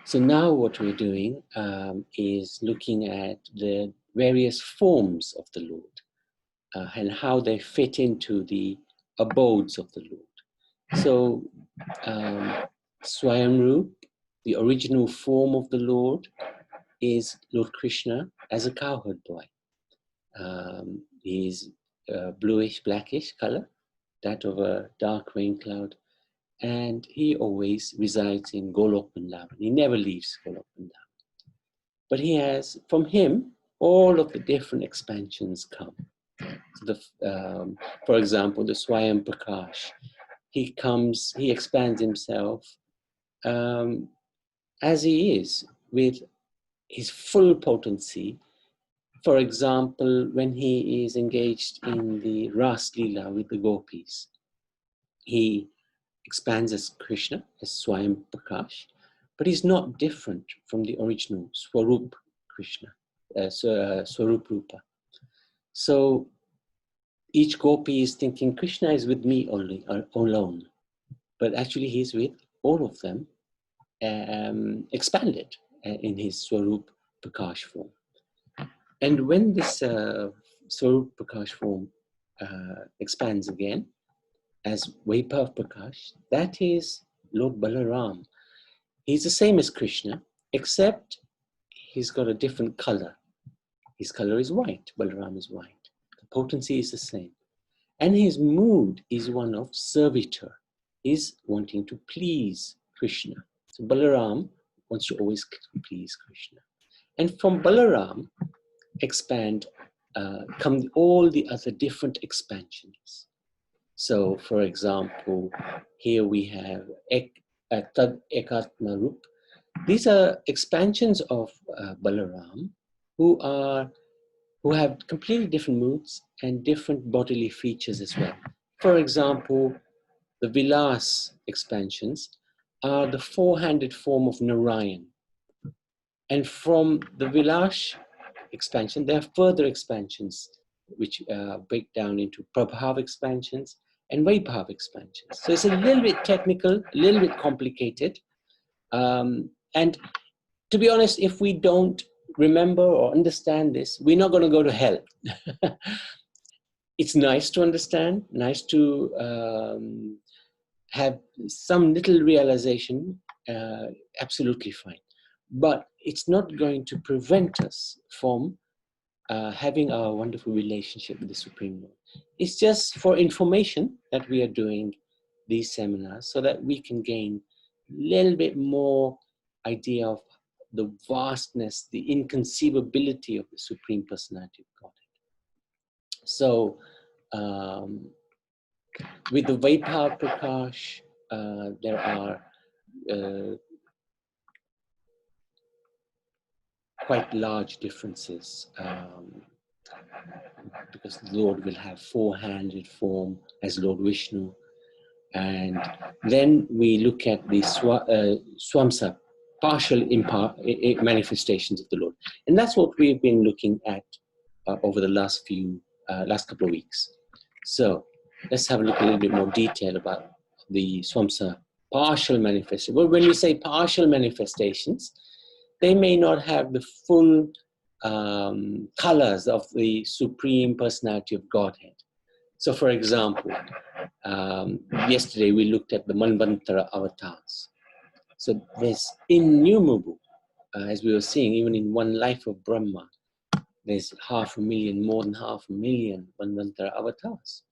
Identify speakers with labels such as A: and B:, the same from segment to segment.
A: So now what we're doing is looking at the various forms of the Lord and how they fit into the abodes of the Lord. So Swayamrup, the original form of the Lord, is Lord Krishna as a cowherd boy. He's bluish, blackish color, that of a dark rain cloud. And he always resides in Golok Vrindavan. He never leaves Golok Vrindavan. But he has, from him, all of the different expansions come. So for example, the Swayam Prakash, he expands himself as he is, with his full potency. For example, when he is engaged in the Ras Lila with the gopis, he expands as Krishna, as Swayam Prakash, but he's not different from the original Swarup Krishna, Swarup Rupa. So each gopi is thinking Krishna is with me only, alone, but actually he's with all of them, expanded in his Swarup Prakash form. And when this Swarup Prakash form expands again as Vaibhav Prakash, that is Lord Balaram. He's the same as Krishna, except he's got a different color. His color is white, Balaram is white. The potency is the same. And his mood is one of servitor. He's wanting to please Krishna. So Balaram wants to always please Krishna. And from Balaram come all the other different expansions. So, for example, here we have Tad Ekatma Rup. These are expansions of Balaram who have completely different moods and different bodily features as well. For example, the Vilas expansions are the four-handed form of Narayan. And from the Vilas expansion, there are further expansions which break down into Prabhav expansions and Vaibhav expansions. So it's a little bit technical, a little bit complicated. And to be honest, if we don't remember or understand this, we're not going to go to hell. It's nice to understand, nice to have some little realization, absolutely fine. But it's not going to prevent us from having a wonderful relationship with the Supreme Lord. It's just for information that we are doing these seminars so that we can gain a little bit more idea of the vastness, the inconceivability of the Supreme Personality of Godhead. So, with the Vaibhav Prakash, there are quite large differences, because the Lord will have four-handed form as Lord Vishnu. And then we look at the Swamsa, partial manifestations of the Lord. And that's what we've been looking at over the last couple of weeks. So let's have a look a little bit more detail about the Swamsa partial manifestation. Well, when we say partial manifestations, they may not have the full colors of the Supreme Personality of Godhead. So, for example, yesterday we looked at the Manvantara Avatars. So there's innumerable, as we were seeing, even in one life of Brahma, there's 500,000, more than 500,000 Manvantara Avatars.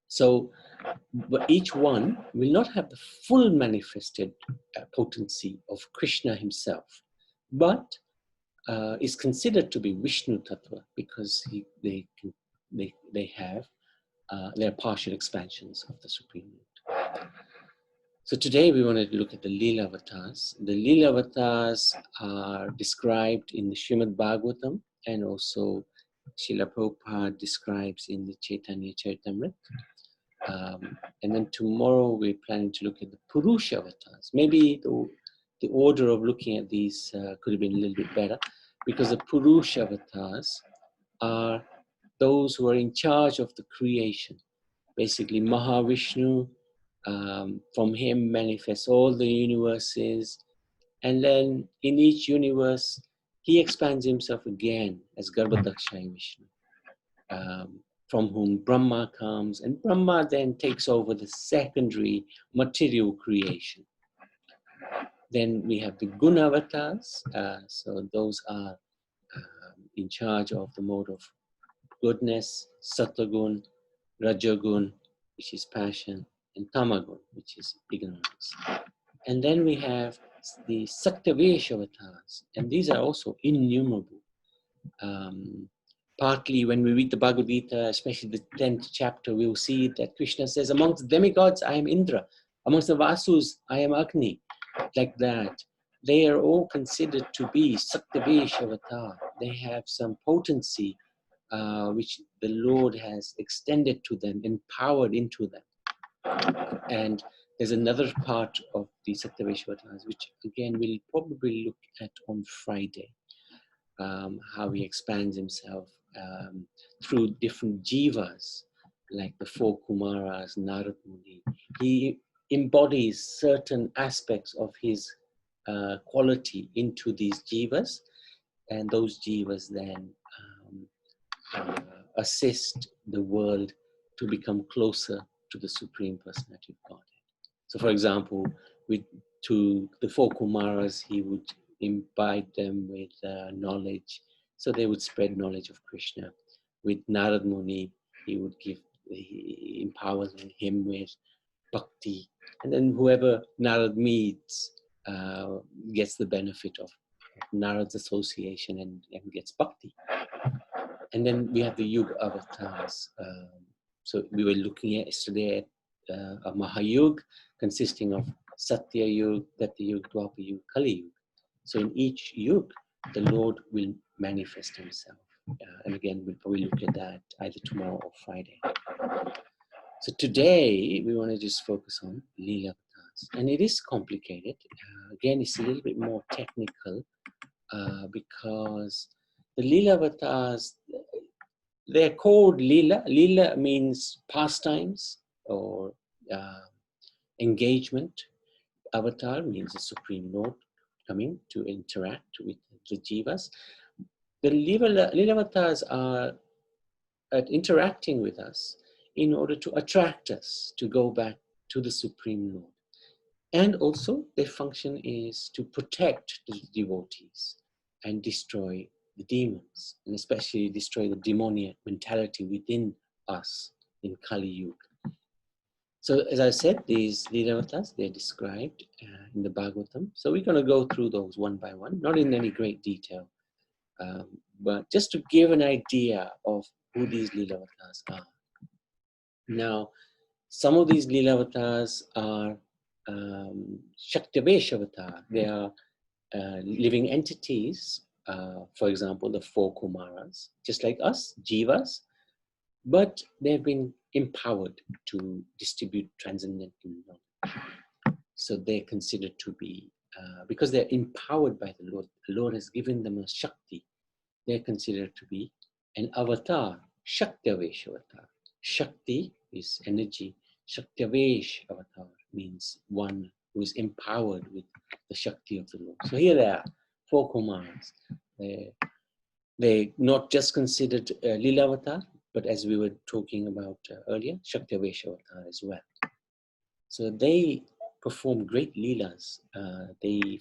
A: So, but each one will not have the full manifested potency of Krishna himself, but is considered to be Vishnu Tattva because they have their partial expansions of the Supreme Lord. So today we wanted to look at the Lila Avatars. The Lila Avatars are described in the Srimad Bhagavatam, and also Srila Prabhupada describes in the Chaitanya Charitamrita. And then tomorrow we're planning to look at the Purusha Avatars. Maybe the order of looking at these could have been a little bit better, because the Purusha Avatars are those who are in charge of the creation. Basically, Mahavishnu, from him manifests all the universes, And then in each universe, he expands himself again as Garbhodakshaya Vishnu, from whom Brahma comes, and Brahma then takes over the secondary material creation. Then we have the Guna Avatars, so those are in charge of the mode of goodness, Sattvagun, Rajagun, which is passion, and Tamagun, which is ignorance. And then we have the Saktavesh avatars, and these are also innumerable. Partly when we read the Bhagavad Gita, especially the 10th chapter, we will see that Krishna says, amongst the demigods, I am Indra. Amongst the Vasus, I am Agni. Like that. They are all considered to be Saktavesh avatar. They have some potency which the Lord has extended to them, empowered into them. And there's another part of the Saktavesh avatars, which again we'll probably look at on Friday, how he expands himself through different jivas, like the four Kumaras, Narad Muni. He embodies certain aspects of his quality into these jivas, and those jivas then assist the world to become closer to the Supreme Personality of Godhead. So for example, to the four Kumaras, he would imbibe them with knowledge, so they would spread knowledge of Krishna. With Narad Muni, he empowers him with bhakti, and then whoever Narad meets gets the benefit of Narad's association and gets bhakti. And then we have the Yuga avatars. So we were looking at yesterday at a Mahayug consisting of Satya Yuga, Data Yuga, Dwapar Yuga, Kali Yuga. So in each Yuga, the Lord will manifest himself. And again, we'll probably look at that either tomorrow or Friday. So today, we want to just focus on Lila Avatars. And it is complicated. Again, it's a little bit more technical because the Lila Avatars, they're called Lila. Lila means pastimes or engagement. Avatar means the Supreme Lord coming to interact with the Jivas. The Lila Avatars are interacting with us in order to attract us to go back to the Supreme Lord. And also their function is to protect the devotees and destroy the demons, and especially destroy the demoniac mentality within us in Kali Yuga. So as I said, these Lila Avatars, they're described in the Bhagavatam. So we're going to go through those one by one, not in any great detail, but just to give an idea of who these Lila Avatars are. Now, some of these Lila Avatars are Shaktavesh Avatar. They are living entities, for example, the four Kumaras, just like us, Jivas, but they've been empowered to distribute transcendental knowledge. So they're considered to be, because they're empowered by the Lord has given them a Shakti, they're considered to be an avatar, Shaktavesh Avatar. Shakti is energy. Shaktavesh Avatar means one who is empowered with the Shakti of the Lord. So here they are, four Kumaras. They're not just considered Lila Avatar, but as we were talking about earlier, Shaktavesh Avatar as well. So they perform great Leelas.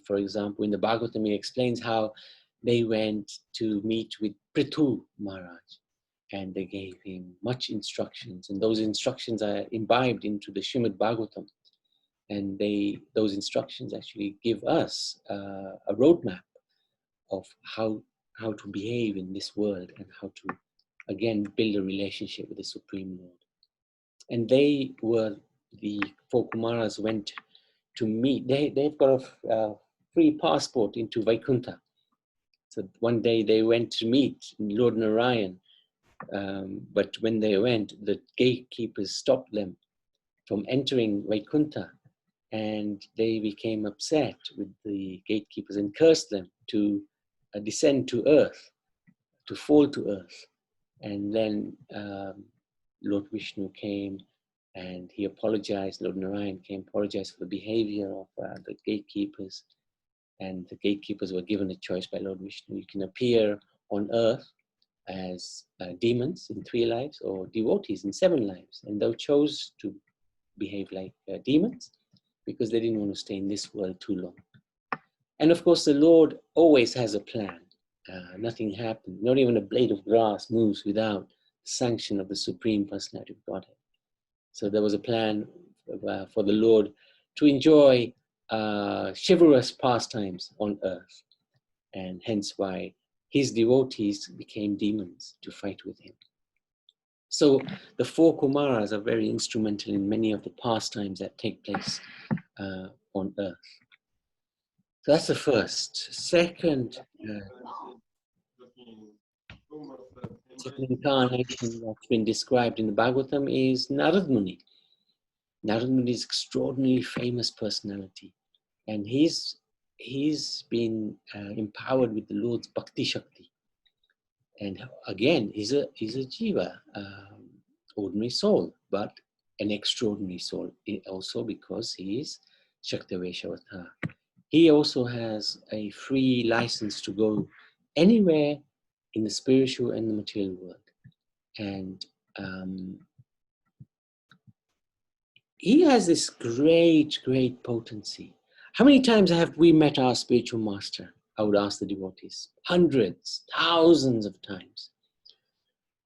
A: For example, in the Bhagavatam, he explains how they went to meet with Dhruva Maharaja, and they gave him much instructions, and those instructions are imbibed into the Srimad Bhagavatam, and those instructions actually give us a roadmap of how to behave in this world and how to again build a relationship with the Supreme Lord. And the four Kumaras went to meet. They've got a free passport into Vaikuntha. So one day they went to meet Lord Narayan. But when they went, the gatekeepers stopped them from entering Vaikuntha, and they became upset with the gatekeepers and cursed them to descend to earth, to fall to earth. And then Lord Vishnu came and he apologized. Lord Narayan came, apologized for the behavior of the gatekeepers. And the gatekeepers were given a choice by Lord Vishnu. You can appear on earth as demons in 3 lives or devotees in 7 lives. And they chose to behave like demons because they didn't want to stay in this world too long. And of course, the Lord always has a plan. Nothing happens. Not even a blade of grass moves without the sanction of the Supreme Personality of Godhead. So there was a plan for the Lord to enjoy chivalrous pastimes on earth. And hence why his devotees became demons to fight with him. So the 4 Kumaras are very instrumental in many of the pastimes that take place on earth. So that's the first. Second incarnation that's been described in the Bhagavatam is Narad Muni. Narad Muni is an extraordinarily famous personality, and he's been empowered with the Lord's Bhakti Shakti. And again, he's a jiva, ordinary soul, but an extraordinary soul, also because he is Shaktavesha Avatar. He also has a free license to go anywhere in the spiritual and the material world. And he has this great, great potency. How many times have we met our spiritual master? I would ask the devotees. Hundreds, thousands of times.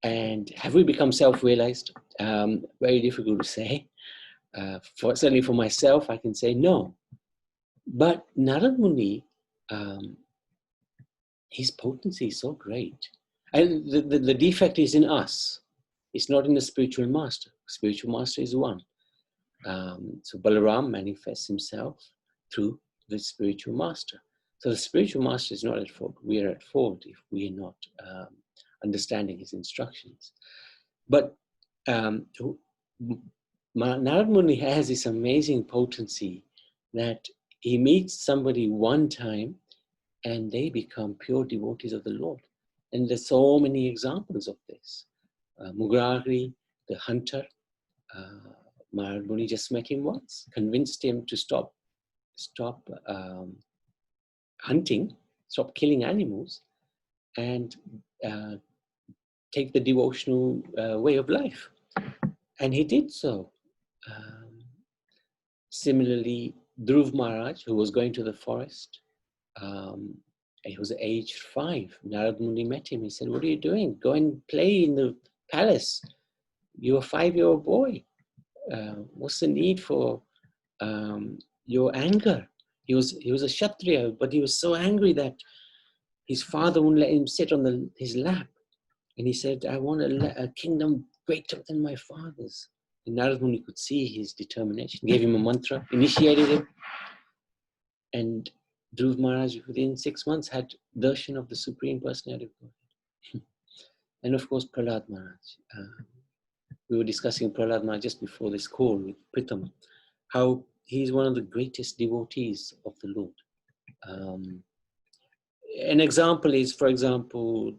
A: And have we become self-realized? Very difficult to say. Certainly for myself, I can say no. But Narad Muni, his potency is so great. And the defect is in us. It's not in the spiritual master. Spiritual master is one. So Balarama manifests himself through the spiritual master. So the spiritual master is not at fault. We are at fault if we are not understanding his instructions. But Narad Muni has this amazing potency that he meets somebody one time and they become pure devotees of the Lord. And there's so many examples of this. Mugari, the hunter, Narad Muni just met him once, convinced him to stop hunting, stop killing animals, and take the devotional way of life. And he did so. Similarly, Dhruva Maharaja, who was going to the forest, he was aged 5. Narad Muni met him. He said, "What are you doing? Go and play in the palace. You're a 5-year-old boy. What's the need for your anger?" He was a Kshatriya, but he was so angry that his father wouldn't let him sit on his lap. And he said, "I want a kingdom greater than my father's." And Narad Muni could see his determination, gave him a mantra, initiated him. And Dhruva Maharaj, within 6 months, had darshan of the Supreme Personality of God. And of course, Prahlad Maharaj. We were discussing Prahlad Maharaj just before this call with Pritam, how he's one of the greatest devotees of the Lord. An example is, for example,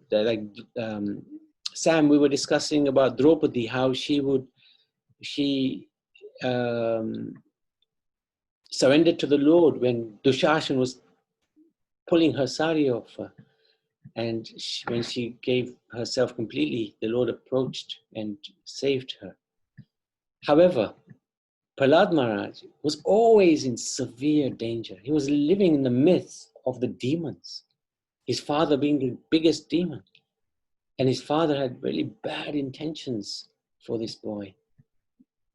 A: Sam, we were discussing about Draupadi, how she surrendered to the Lord when Dushashan was pulling her sari off her. And when she gave herself completely, the Lord approached and saved her. However, Prahlad Maharaj was always in severe danger. He was living in the midst of the demons, his father being the biggest demon. And his father had really bad intentions for this boy.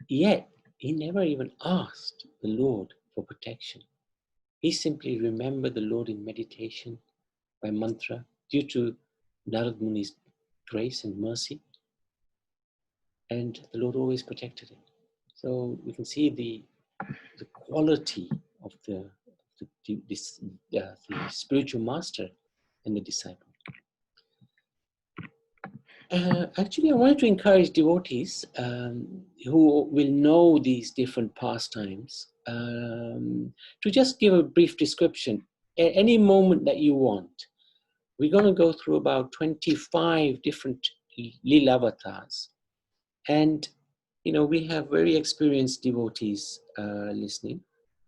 A: Yet, he never even asked the Lord for protection. He simply remembered the Lord in meditation by mantra due to Narad Muni's grace and mercy. And the Lord always protected him. So we can see the quality of the spiritual master and the disciple. Actually, I wanted to encourage devotees who will know these different pastimes to just give a brief description at any moment that you want. We're going to go through about 25 different Lila Avatars. And, we have very experienced devotees listening.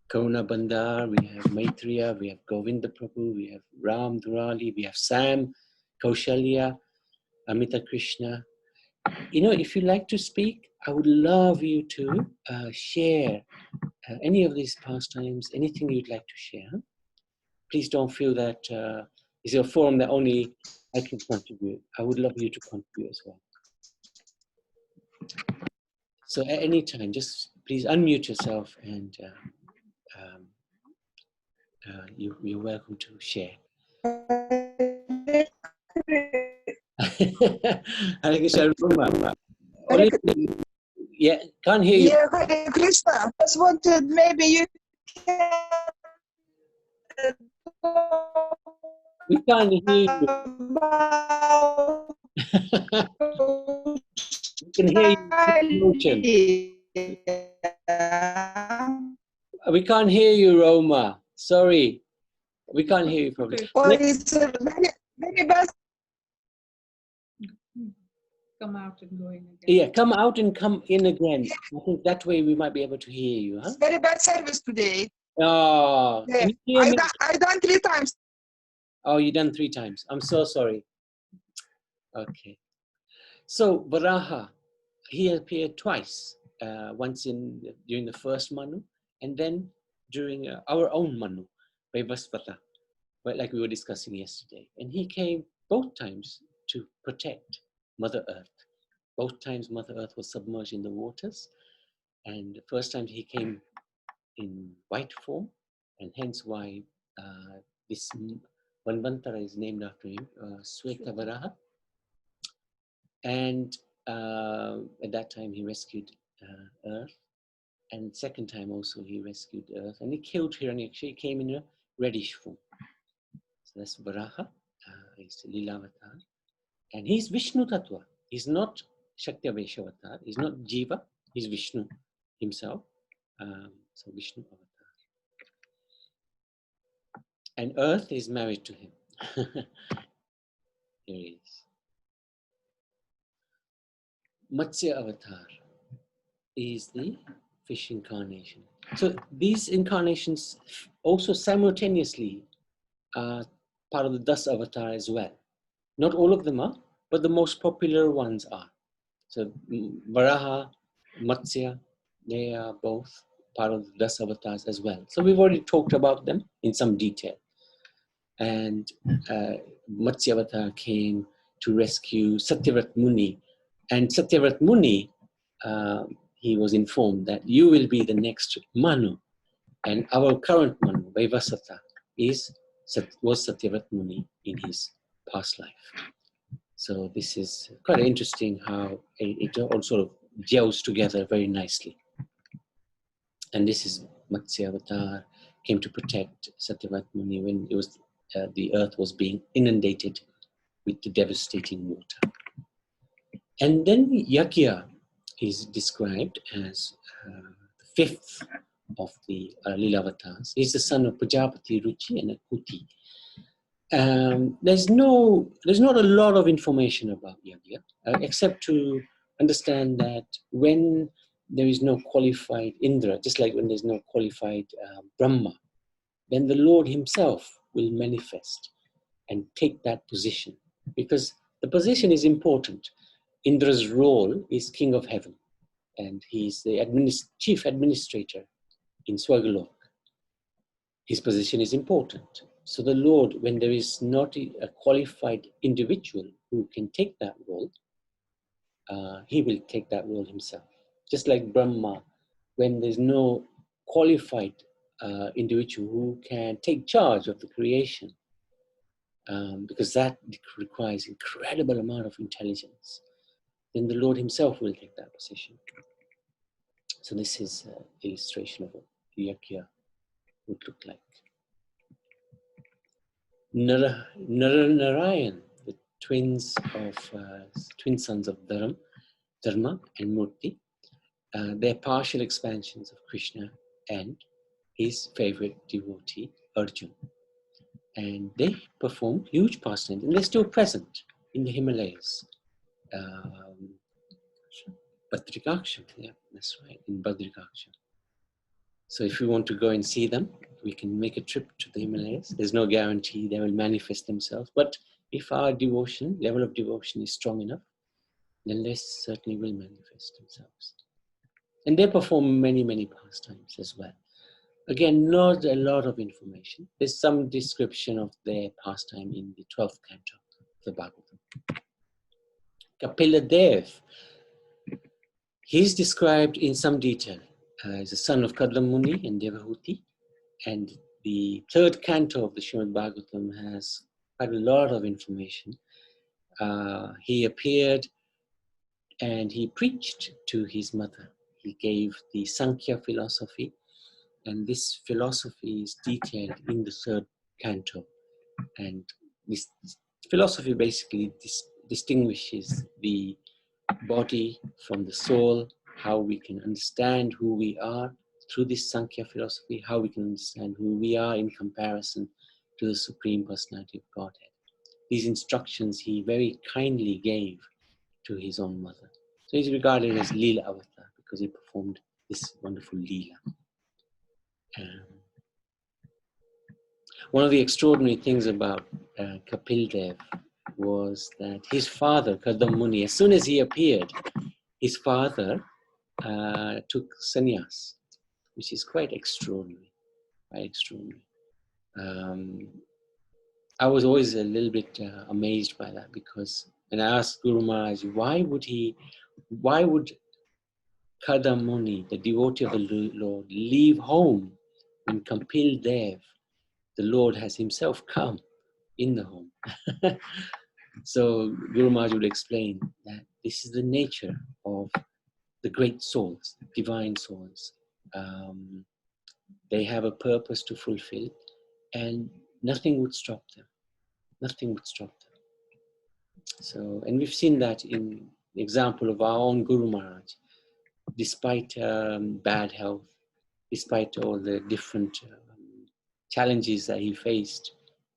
A: Karuna Bandar, we have Maitreya, we have Govinda Prabhu, we have Ram Durali, we have Sam, Kaushalya, Amita Krishna. You know, if you like to speak, I would love you to share any of these pastimes, anything you'd like to share. Please don't feel that it's a forum that only I can contribute. I would love you to contribute as well. So at any time, just please unmute yourself and you're welcome to share. Hare Krishna. Yeah, can't hear you.
B: Yeah, Hare Krishna. Just wanted, maybe you can.
A: We can't hear you. We can hear you. We can't hear you, Roma. Sorry. We can't hear you properly.
B: Or it's very best.
C: Come out and go in again.
A: Yeah, come out and come in again. I think that way we might be able to hear you, huh?
B: It's very bad service today.
A: Oh,
B: Yeah.
A: can you hear me?
B: I done 3 times.
A: Oh, you done 3 times. I'm so sorry. Okay. So Varaha, he appeared twice. Once during the first Manu, and then during our own Manu, Vaivasvata, like we were discussing yesterday. And he came both times to protect Mother Earth. Both times Mother Earth was submerged in the waters. And the first time he came in white form, and hence why this Manvantara is named after him, Sweta Varaha. And at that time he rescued Earth. And second time also he rescued Earth. And he killed Hiranyaksha. He came in a reddish form. So that's Varaha. He's the Lila Avatar. And he's Vishnu Tattva. He's not Shaktavesha Avatar. He's not Jiva. He's Vishnu himself. So Vishnu Avatar. And Earth is married to him. Here he is. Matsya Avatar is the fish incarnation. So these incarnations also simultaneously are part of the Das Avatar as well. Not all of them are, but the most popular ones are. So Varaha, Matsya, they are both part of the Das Avatars as well. So we've already talked about them in some detail. And Matsya Avatar came to rescue Satyavrat Muni. And Satyavrat Muni, he was informed that you will be the next Manu. And our current Manu, Vaivasata, was Satyavrat Muni in his past life. So this is quite interesting how it all sort of gels together very nicely. And this is Matsya Avatar, came to protect Satyavrat Muni when it was the earth was being inundated with the devastating water. And then Yakya is described as the 5th of the Lila Avatars. He's the son of Prajapati, Ruchi, and Akuti. There's not a lot of information about Yagya, except to understand that when there is no qualified Indra, just like when there's no qualified Brahma, then the Lord himself will manifest and take that position, because the position is important. Indra's role is king of heaven, and he's the chief administrator in Swargalok. His position is important. So the Lord, when there is not a qualified individual who can take that role, he will take that role himself. Just like Brahma, when there's no qualified individual who can take charge of the creation, because that requires incredible amount of intelligence, then the Lord himself will take that position. So this is an illustration of what Yakya would look like. Narayan, the twin sons of Dharma and Murti, they're partial expansions of Krishna and his favorite devotee, Arjun. And they perform huge pastimes, and they're still present in the Himalayas. Badrikaksha, yeah, that's right, in Badrikaksha. So if we want to go and see them, we can make a trip to the Himalayas. There's no guarantee they will manifest themselves. But if our devotion, level of devotion is strong enough, then they certainly will manifest themselves. And they perform many, many pastimes as well. Again, not a lot of information. There's some description of their pastime in the 12th canto of the Bhagavatam. Kapila Dev, he's described in some detail as a son of Kadam Muni and Devahuti. And the 3rd canto of the Srimad Bhagavatam has quite a lot of information. He appeared and he preached to his mother. He gave the Sankhya philosophy, and this philosophy is detailed in the 3rd canto. And this philosophy basically distinguishes the body from the soul, how we can understand who we are through this Sankhya philosophy, how we can understand who we are in comparison to the Supreme Personality of Godhead. These instructions he very kindly gave to his own mother. So he's regarded as Lila Avatar because he performed this wonderful Lila. One of the extraordinary things about Kapil Dev was that his father, Kadam Muni, as soon as he appeared, his father took sannyas, which is quite extraordinary, quite extraordinary. I was always a little bit amazed by that, because when I asked Guru Maharaj, why would Kadam Muni, the devotee of the Lord, leave home when Kapil Dev, the Lord, has himself come in the home? So Guru Maharaj would explain that this is the nature of the great souls, divine souls. They have a purpose to fulfill, and nothing would stop them. Nothing would stop them. So, and we've seen that in the example of our own Guru Maharaj. Despite bad health, despite all the different challenges that he faced,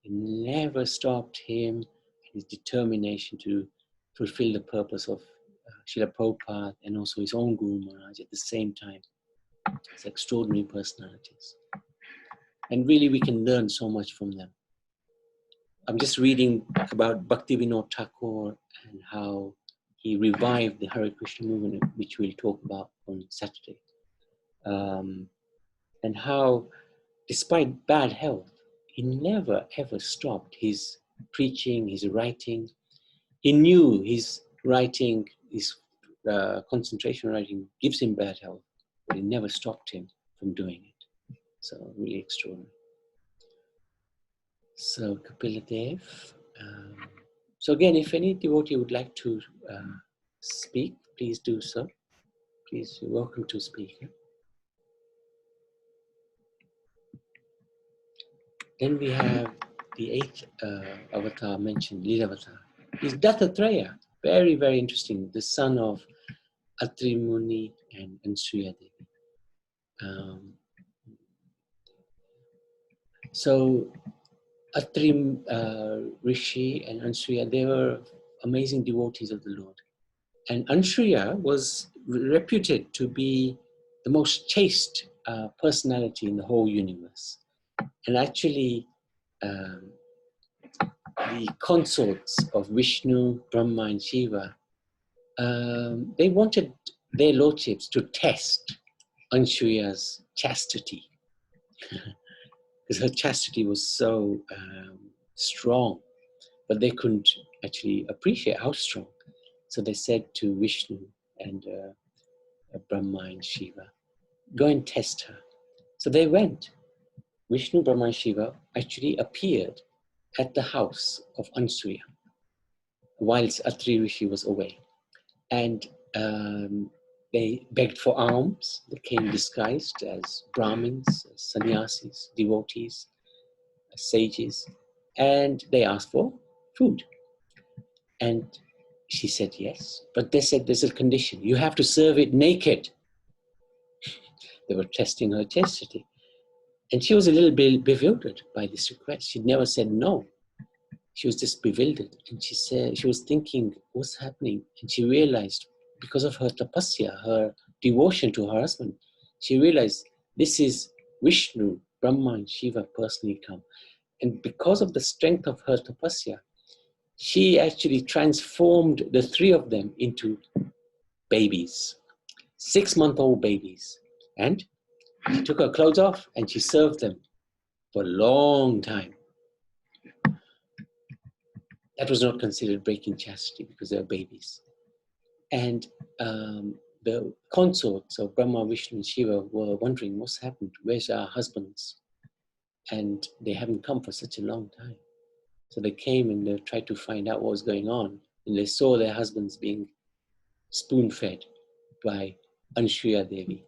A: it never stopped him and his determination to fulfill the purpose of Srila Prabhupada and also his own Guru Maharaj at the same time. It's extraordinary personalities. And really we can learn so much from them. I'm just reading about Bhakti Vinod Thakur and how he revived the Hare Krishna movement, which we'll talk about on Saturday. And how, despite bad health, he never ever stopped his preaching, his writing. He knew his writing, his concentration writing gives him bad health, but it never stopped him from doing it. So really extraordinary. So Kapila Dev. So again, if any devotee would like to speak, please do so. Please, you're welcome to speak. Then we have the 8th avatar mentioned, Lila Avatar. He's Dattatreya. Very, very interesting. The son of Atri Muni and Ansuya Devi. So Atri Rishi and Ansuya, they were amazing devotees of the Lord. And Ansuya was reputed to be the most chaste personality in the whole universe. And actually, the consorts of Vishnu, Brahma, and Shiva, they wanted their lordships to test Ansuya's chastity. Because her chastity was so strong, but they couldn't actually appreciate how strong. So they said to Vishnu and Brahma and Shiva, go and test her. So they went. Vishnu, Brahma, and Shiva actually appeared at the house of Ansuya whilst Atri Rishi was away. And they begged for alms. They came disguised as Brahmins, as sannyasis, devotees, as sages, and they asked for food. And she said yes, but they said there's a condition. You have to serve it naked. They were testing her chastity. And she was a little bit bewildered by this request. She'd never said no. She was just bewildered. And she said, she was thinking, what's happening? And she realized, because of her tapasya, her devotion to her husband, she realized this is Vishnu, Brahma, and Shiva personally come. And because of the strength of her tapasya, she actually transformed the three of them into babies, 6-month-old babies. And she took her clothes off and she served them for a long time. That was not considered breaking chastity because they were babies. And the consorts of Brahma, Vishnu, and Shiva were wondering what's happened, where's our husbands? And they haven't come for such a long time. So they came and they tried to find out what was going on. And they saw their husbands being spoon-fed by Anshuya Devi.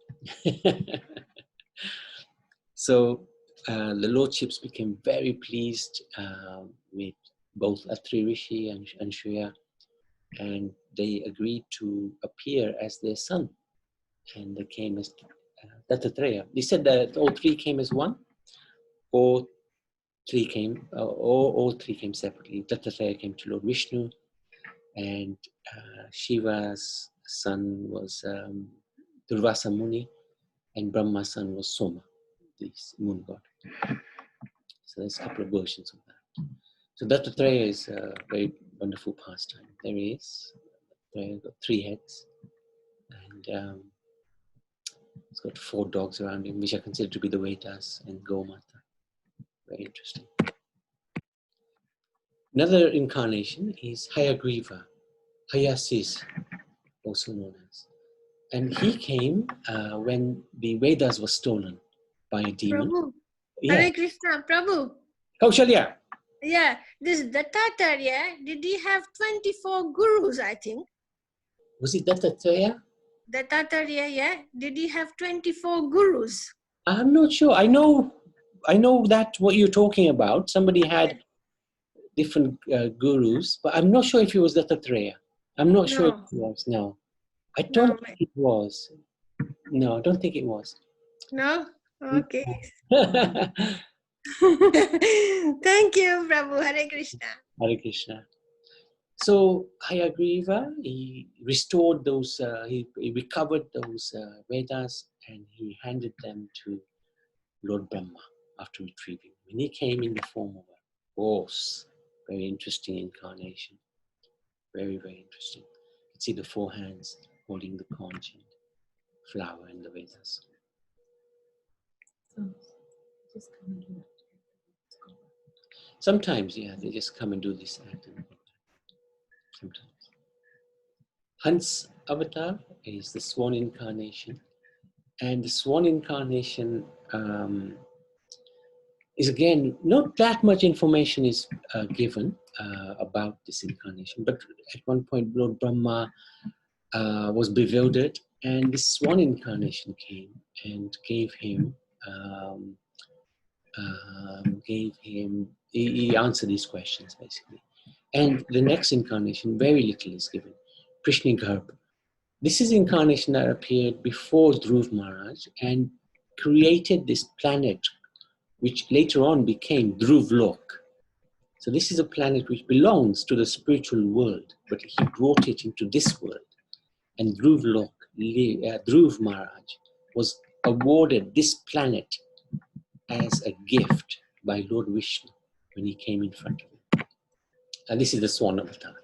A: So the lordships became very pleased with both Atri Rishi and Anshuya, and they agreed to appear as their son. And they came as Dattatreya. They said that all three came as one, or all three came separately. Dattatreya came to Lord Vishnu, and Shiva's son was Durvasa Muni, and Brahma's son was Soma, the moon god. So there's a couple of versions of that. So Dattatreya is a very wonderful pastime. There he is. He's got 3 heads, and he's got 4 dogs around him, which are considered to be the Vedas and Gomata. Very interesting. Another incarnation is Hayagriva, Hayasis, also known as. And he came when the Vedas were stolen by a demon.
D: Prabhu.
A: Yeah.
D: Hare Krishna, Prabhu.
A: Kaushalya.
D: Yeah, this Dattatreya, did he have 24 gurus, I think?
A: Was it Dattatreya?
D: Dattatreya, yeah. Did he have 24 gurus?
A: I'm not sure. I know that what you're talking about. Somebody had different gurus, but I'm not sure if it was Dattatreya. I'm not sure if it was. No, I don't think it was. No, I don't think it was.
D: No? Okay. Thank you, Prabhu. Hare Krishna.
A: Hare Krishna. So Hayagriva, he restored those, he recovered those Vedas, and he handed them to Lord Brahma after retrieving. When he came in the form of a horse, very interesting incarnation. Very, very interesting. You can see the 4 hands holding the conch and flower and the Vedas.
C: Just come and do that.
A: Sometimes, yeah, they just come and do this act. Sometimes. Hans avatar is the swan incarnation. And the swan incarnation is, again, not that much information is given about this incarnation. But at one point, Lord Brahma was bewildered, and this swan incarnation came and gave him, he answered these questions, basically. And the next incarnation, very little is given. Prishnigarbha. This is incarnation that appeared before Dhruva Maharaja and created this planet, which later on became Dhruvlok. So this is a planet which belongs to the spiritual world, but he brought it into this world. And Dhruvlok, Dhruva Maharaj, was awarded this planet as a gift by Lord Vishnu when he came in front of him. And this is the Swan Avatar.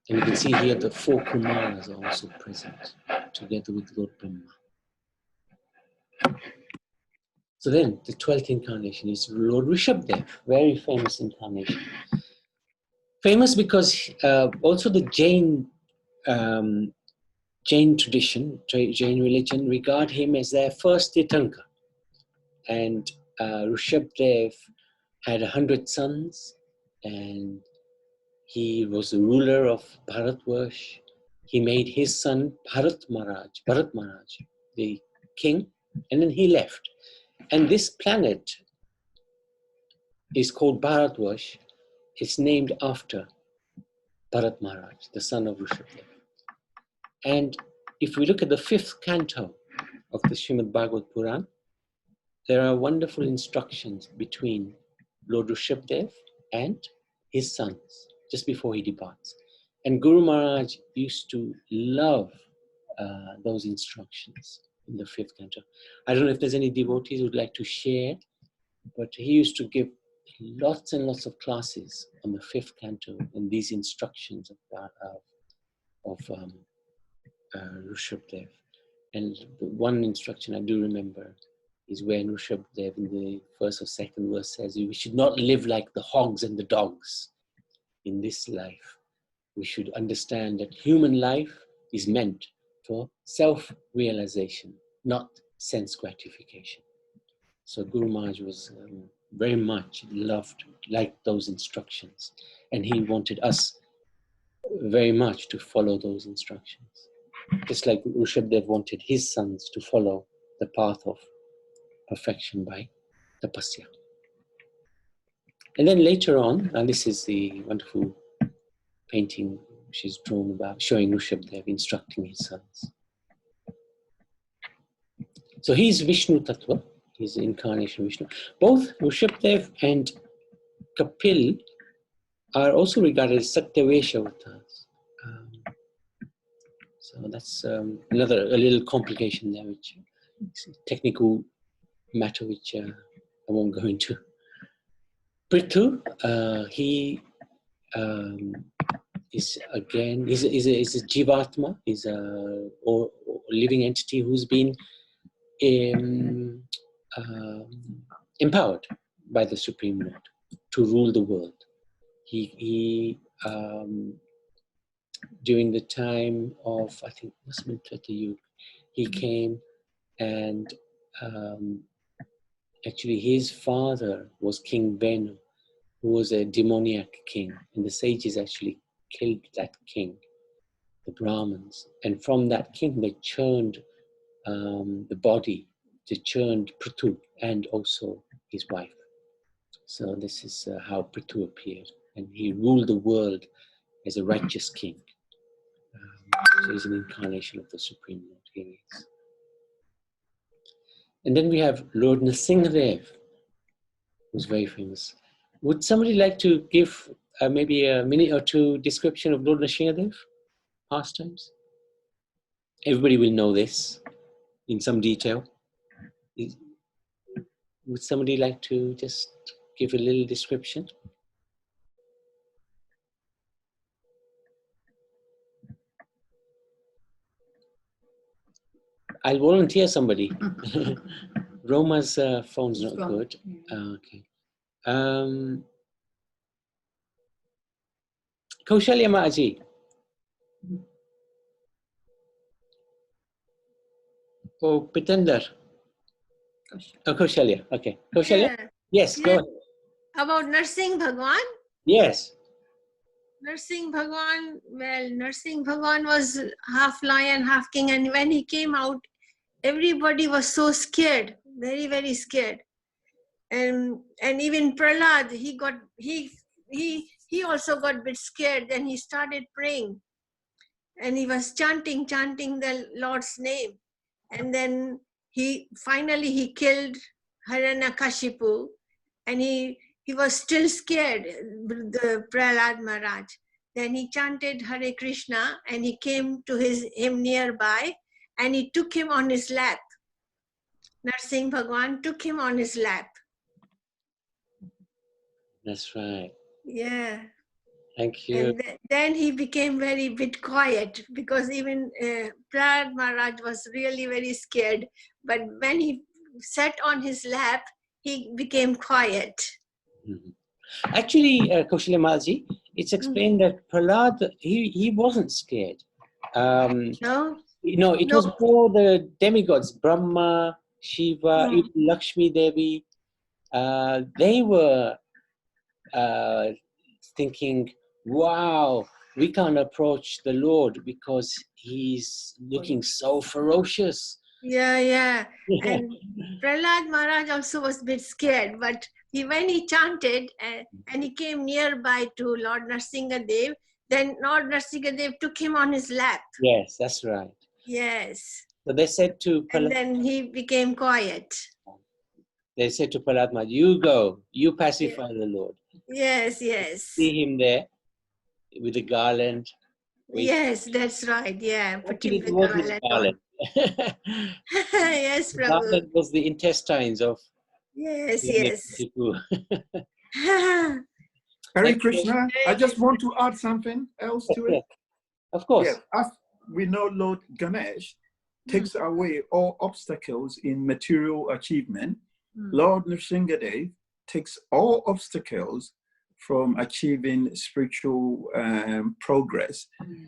A: And you can see here the 4 Kumaras are also present, together with Lord Brahma. So then, the 12th incarnation is Lord Rishabdev, very famous incarnation. Famous because also the Jain tradition, Jain religion, regard him as their first Tirthankar. And Rishabdev had 100 sons, and he was the ruler of Bharatvarsh. He made his son Bharat Maharaj, the king, and then he left. And this planet is called Bharatvarsh. It's named after Bharat Maharaj, the son of Rishabdev. And if we look at the 5th canto of the Srimad Bhagavad Puran, there are wonderful instructions between Lord Rishabdev and his sons just before he departs. And Guru Maharaj used to love those instructions in the 5th canto. I don't know if there's any devotees who would like to share, but he used to give lots and lots of classes on the 5th canto and these instructions of Rishabhdev. And the one instruction I do remember is when Rishabhdev in the 1st or 2nd verse says, we should not live like the hogs and the dogs in this life. We should understand that human life is meant for self-realization, not sense gratification. So Guru Maharaj was very much liked those instructions, and he wanted us very much to follow those instructions. Just like Rishabhdev wanted his sons to follow the path of perfection by tapasya. And then later on, and this is the wonderful painting she's drawn about, showing Rishabhdev instructing his sons. So he's Vishnu Tattva, he's the incarnation of Vishnu. Both Rishabhdev and Kapil are also regarded as Satyavesha avatars. So that's a little complication there, which is a technical matter which I won't go into. Prithu, he is again, he's a Jivatma, he's a living entity who's been empowered by the Supreme Lord to rule the world. He during the time of, I think, must have been Treta Yuga, he came and actually his father was King Venu, who was a demoniac king, and the sages actually killed that king, the Brahmins, and from that king they churned the body, they churned Prithu and also his wife. So this is how Prithu appeared, and he ruled the world as a righteous king. So he's an incarnation of the Supreme Lord. Here he is. And then we have Lord Nrsimhadev, who's very famous. Would somebody like to give maybe a minute or two description of Lord Nrsimhadev pastimes? Everybody will know this in some detail. Would somebody like to just give a little description? I'll volunteer somebody. Roma's phone's not good. Okay. Kaushalya Maaji. Oh, Pitender. Oh, Kaushalya. Okay. Kaushalya?
D: Yeah.
A: Yes, go
D: Yeah.
A: ahead.
D: About Narsingh Bhagwan.
A: Yes.
D: Narsingh Bhagwan, well, Narsingh Bhagwan was half lion, half king, and when he came out, everybody was so scared, very, very scared. And even Prahlad, he also got a bit scared. Then he started praying, and he was chanting the Lord's name. And then he finally killed Hiranyakashipu, and he was still scared, the Prahlad Maharaj. Then he chanted Hare Krishna, and he came to him nearby, and he took him on his lap. Narsingh Bhagwan took him on his lap.
A: That's right.
D: Yeah.
A: Thank you.
D: And then he became very bit quiet, because even Prahlad Maharaj was really very scared. But when he sat on his lap, he became quiet.
A: Mm-hmm. Actually, Kaushalya Maaji, it's explained that Prahlad, he wasn't scared.
D: No?
A: It was for the demigods, Brahma, Shiva, even Lakshmi Devi. They were thinking, wow, we can't approach the Lord because he's looking so ferocious.
D: Yeah. And Prahlad Maharaj also was a bit scared, but when he chanted and he came nearby to Lord Nrsimhadev, then Lord Nrsimhadev took him on his lap.
A: Yes, that's right.
D: Yes.
A: So they said to Prahlad,
D: and then he became quiet.
A: They said to Prahlad Maharaj, you go, you pacify the Lord.
D: Yes.
A: See him there with a garland,
D: Yes, that's right. Yeah.
A: Actually, it wasn't
D: Garland.
A: garland.
D: Yes, Prabhu.
A: Garland was the intestines of
D: Yes, yes.
A: Hiranyakshipu.
E: Hare
A: Thank you.
E: Krishna. I just want to add something else to it.
A: Of course.
E: Yes, as we know, Lord Ganesh takes away all obstacles in material achievement. Lord Nrsingadev takes all obstacles from achieving spiritual progress.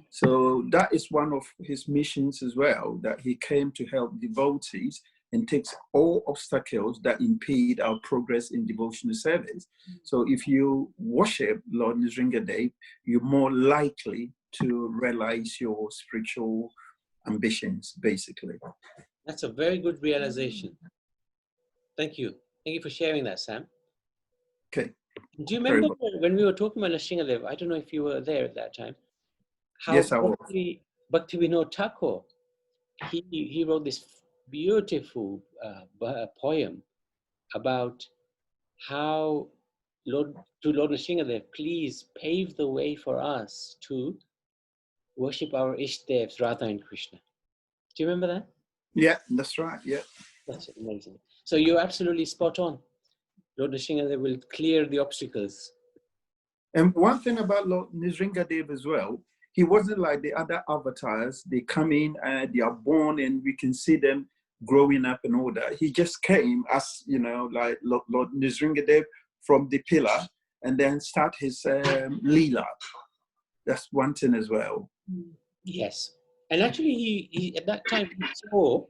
E: So that is one of his missions as well, that he came to help devotees and takes all obstacles that impede our progress in devotional service. So if you worship Lord Nrsingadev, you're more likely to realize your spiritual ambitions, basically.
A: That's a very good realization. Thank you. Thank you for sharing that, Sam.
E: Okay.
A: Do you remember when we were talking about Nrsingadev? I don't know if you were there at that time. How
E: Yes, I was.
A: Bhaktivinoda Thakur, he wrote this beautiful poem about how Lord Nrsingadev, please pave the way for us to worship our Ishtadevs, Radha and Krishna. Do you remember that?
E: Yeah, that's right. Yeah.
A: That's amazing. So you're absolutely spot on. Lord Nrsingadev will clear the obstacles.
E: And one thing about Lord Nrsingadev as well, he wasn't like the other avatars. They come in and they are born and we can see them growing up and all that. He just came as, you know, like Lord Nrsingadev from the pillar and then start his Lila. That's one thing as well.
A: Yes. And actually, he at that time, he saw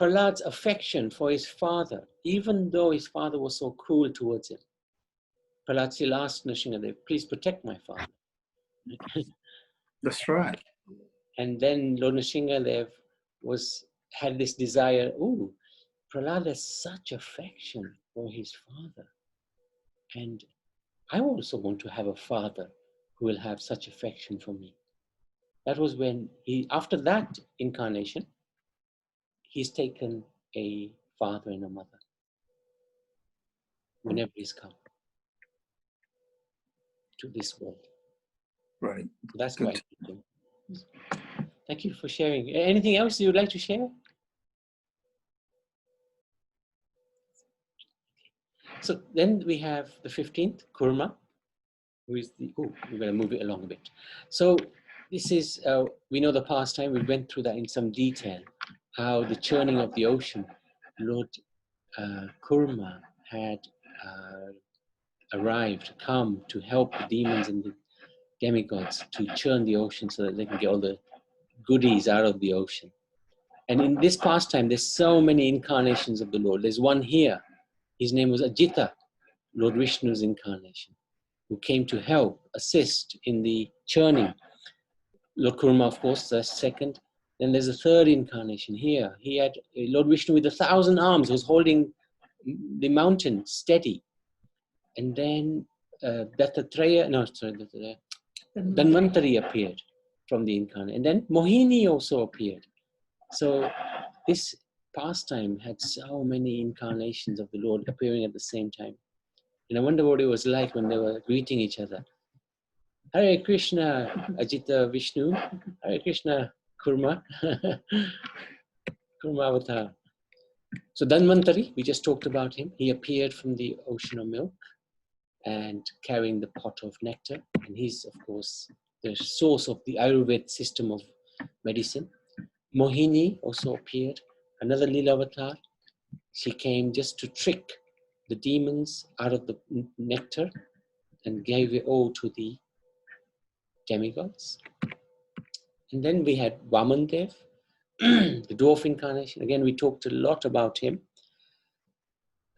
A: Prahlad's affection for his father, even though his father was so cruel towards him. Prahlad still asked Nrsingadev, please protect my father.
E: That's right.
A: And then Lord Nrsingadev had this desire, Prahlad has such affection for his father. And I also want to have a father who will have such affection for me. That was when after that incarnation, he's taken a father and a mother whenever he's come to this world.
E: Right.
A: So that's
E: Good.
A: quite interesting. Thank you for sharing. Anything else you would like to share? So then we have the 15th, Kurma, who is we're going to move it along a bit. So this is, we know the pastime, we went through that in some detail, how the churning of the ocean, Lord Kurma had come to help the demons and the demigods to churn the ocean so that they can get all the goodies out of the ocean. And in this pastime, there's so many incarnations of the Lord. There's one here. His name was Ajita, Lord Vishnu's incarnation, who came to help, assist in the churning. Lord Kurma, of course, the second. Then there's a third incarnation here. He had Lord Vishnu with 1,000 arms, was holding the mountain steady. And then Dhanvantari appeared from the incarnate. And then Mohini also appeared. So this pastime had so many incarnations of the Lord appearing at the same time. And I wonder what it was like when they were greeting each other. Hare Krishna, Ajita Vishnu. Hare Krishna, Kurma. Kurma Avatar. So Dhanvantari, we just talked about him. He appeared from the ocean of milk and carrying the pot of nectar. And he's, of course, the source of the Ayurveda system of medicine. Mohini also appeared, another Lila Avatar. She came just to trick the demons out of the nectar and gave it all to the demigods. And then we had Vamandev, the dwarf incarnation. Again, we talked a lot about him,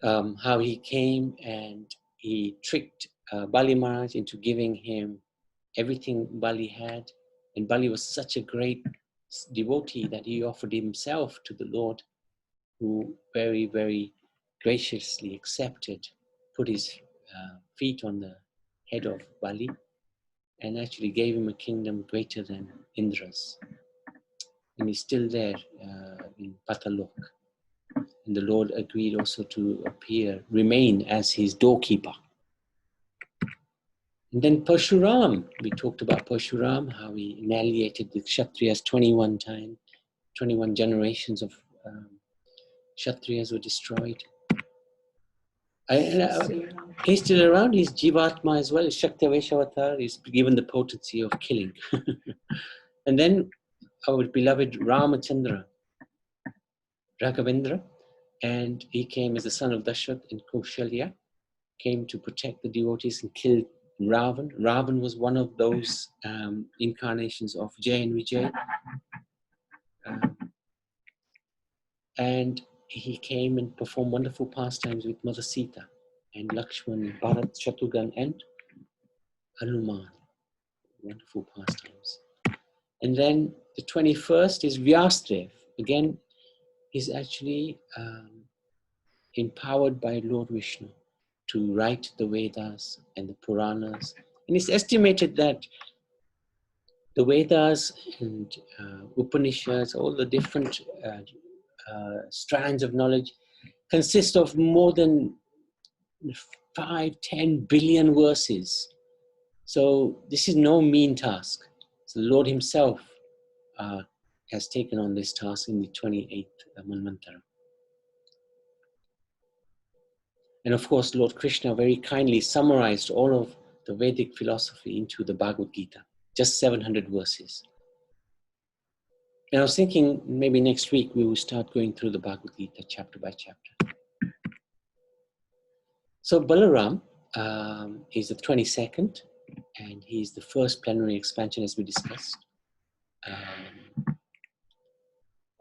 A: how he came and he tricked Bali Maharaj into giving him everything Bali had. And Bali was such a great devotee that he offered himself to the Lord, who very, very graciously accepted, put his feet on the head of Bali, and actually gave him a kingdom greater than Indra's. And he's still there in Patalok. And the Lord agreed also to remain as his doorkeeper. And then Parshuram, we talked about Parshuram, how he annihilated the Kshatriyas 21 times, 21 generations of Kshatriyas were destroyed. He's still around. He's Jivatma as well. Shaktavesha Avatar. He's given the potency of killing. And then our beloved Ramachandra, Raghavendra, and he came as the son of Dashrath and Kaushalya, came to protect the devotees and killed Ravan. Ravan was one of those incarnations of Jay and Vijay. And he came and performed wonderful pastimes with Mother Sita and Lakshman, Bharat, Shatrughan, and Hanuman. Wonderful pastimes. And then the 21st is Vyasdev. Again, he's actually empowered by Lord Vishnu to write the Vedas and the Puranas. And it's estimated that the Vedas and Upanishads, all the different strands of knowledge, consist of more than 5-10 billion verses. So this is no mean task. So the Lord himself has taken on this task in the 28th Manvantara. And of course, Lord Krishna very kindly summarized all of the Vedic philosophy into the Bhagavad Gita, just 700 verses. And I was thinking maybe next week we will start going through the Bhagavad Gita chapter by chapter. So Balaram is the 22nd, and he's the first plenary expansion as we discussed.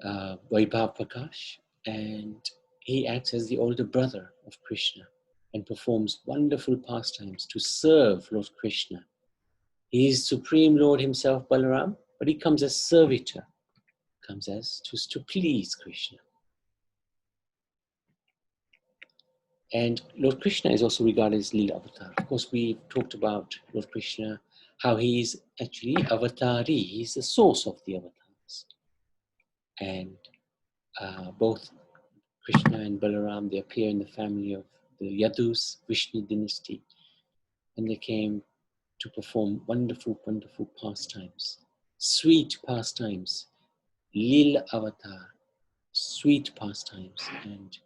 A: Vaibhav Prakash, and he acts as the older brother of Krishna and performs wonderful pastimes to serve Lord Krishna. He is Supreme Lord himself, Balaram, but he comes as servitor, comes as to please Krishna. And Lord Krishna is also regarded as Lila Avatar. Of course, we talked about Lord Krishna, how he is actually Avatari. He's the source of the avatars. And both Krishna and Balaram, they appear in the family of the Yadus Vishnu dynasty. And they came to perform wonderful, wonderful pastimes. Sweet pastimes. Lila Avatar. Sweet pastimes. And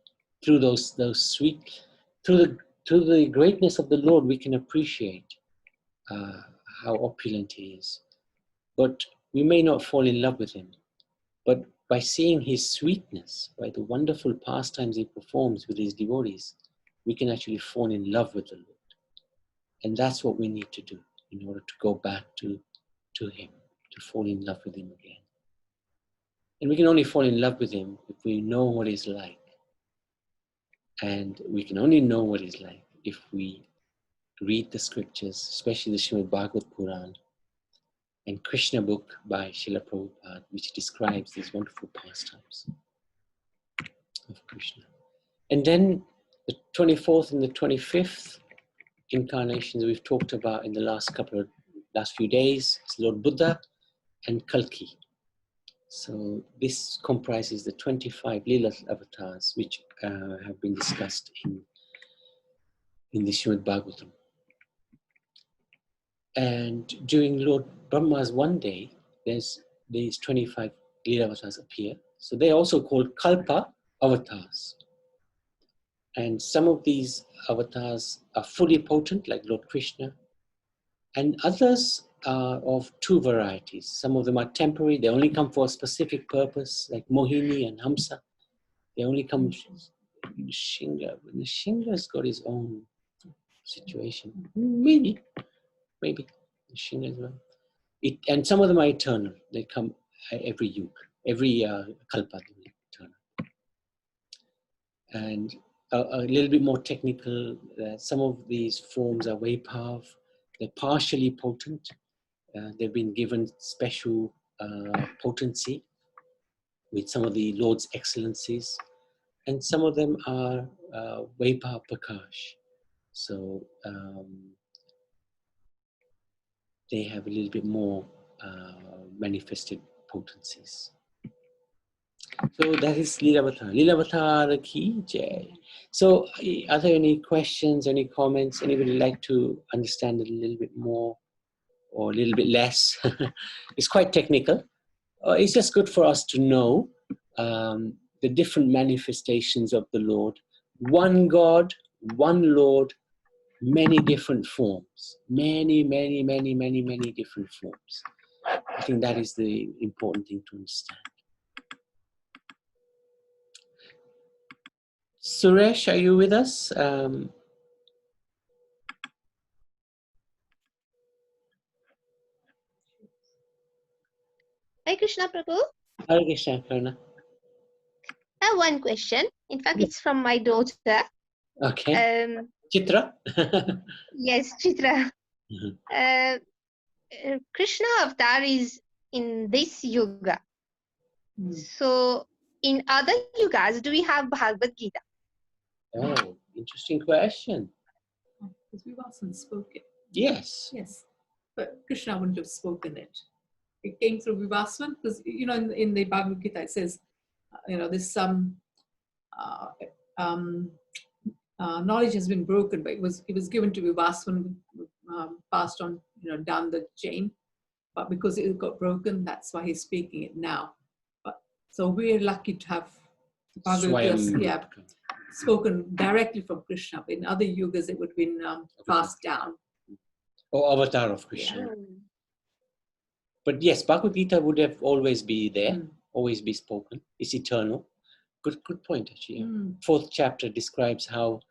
A: through those sweet, through the greatness of the Lord, we can appreciate how opulent he is. But we may not fall in love with him. But by seeing his sweetness, by the wonderful pastimes he performs with his devotees, we can actually fall in love with the Lord. And that's what we need to do in order to go back to him, to fall in love with him again. And we can only fall in love with him if we know what he's like. And we can only know what he's like if we read the scriptures, especially the Srimad Bhagavad Puran and Krishna book by Srila Prabhupada, which describes these wonderful pastimes of Krishna. And then the 24th and the 25th incarnations we've talked about in the last few days is Lord Buddha and Kalki. So this comprises the 25 Lila Avatars, which have been discussed in the Srimad Bhagavatam. And during Lord Brahma's one day, these 25 Lila Avatars appear. So they're also called Kalpa Avatars. And some of these avatars are fully potent, like Lord Krishna, and others are of two varieties. Some of them are temporary, they only come for a specific purpose, like Mohini and Hamsa. They only come in Shinga. Shinga's got his own situation. Maybe Shinga as well. And some of them are eternal. They come every yuga, every kalpa, eternal. And a little bit more technical, some of these forms are Vaibhav. They're partially potent. They've been given special potency with some of the Lord's excellencies. And some of them are Vaibhav Prakash. So they have a little bit more manifested potencies. So that is Lila Avatar. Lila Avatar ki jai. So are there any questions, any comments? Anybody like to understand it a little bit more or a little bit less? It's quite technical. It's just good for us to know the different manifestations of the Lord. One God, one Lord, many different forms. Many different forms. I think that is the important thing to understand. Suresh, are you with us?
F: Hare Krishna Prabhu.
A: Hare Krishna, Karna.
F: I have one question. In fact, it's from my daughter.
A: Okay. Chitra?
F: Yes, Chitra.
A: Mhm.
F: Krishna Avatar is in this yuga. So, in other yugas, do we have Bhagavad Gita?
A: Oh, interesting question.
C: Because Vivasvan spoke it.
A: Yes.
C: Yes. But Krishna wouldn't have spoken it. It came through Vivasvan because, you know, in the Bhagavad Gita it says, you know, there's some knowledge has been broken, but it was given to Vivasvan, passed on, you know, down the chain. But because it got broken, that's why he's speaking it now. But so we're lucky to have Bhagavad Gita spoken directly from Krishna. In other yugas, it would have been passed down.
A: Or avatar of Krishna.
C: Yeah.
A: But yes, Bhagavad Gita would have always be there, always be spoken. It's eternal. Good point, actually. Fourth chapter describes how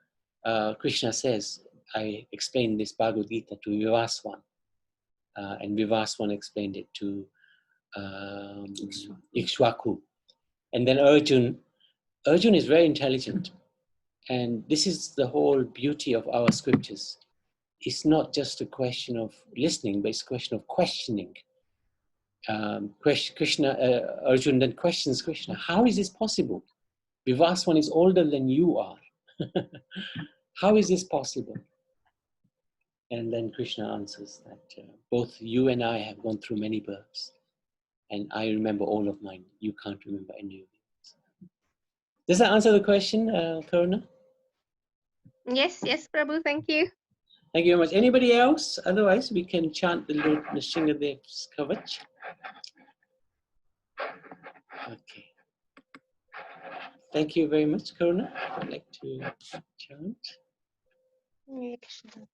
A: Krishna says, I explained this Bhagavad Gita to Vivaswan. And Vivaswan explained it to Ikshwaku. And then Arjun is very intelligent. And this is the whole beauty of our scriptures. It's not just a question of listening, but it's a question of questioning. Arjun then questions Krishna, how is this possible? Vivaswan is older than you are. How is this possible? And then Krishna answers that both you and I have gone through many births, and I remember all of mine. You can't remember any of it. Does that answer the question, Karuna?
F: Yes, Prabhu, thank you.
A: Thank you very much. Anybody else? Otherwise, we can chant the Lord Nrsingadev's Kavach. Okay. Thank you very much, Karuna. I'd like to chant.
F: Hare Krishna.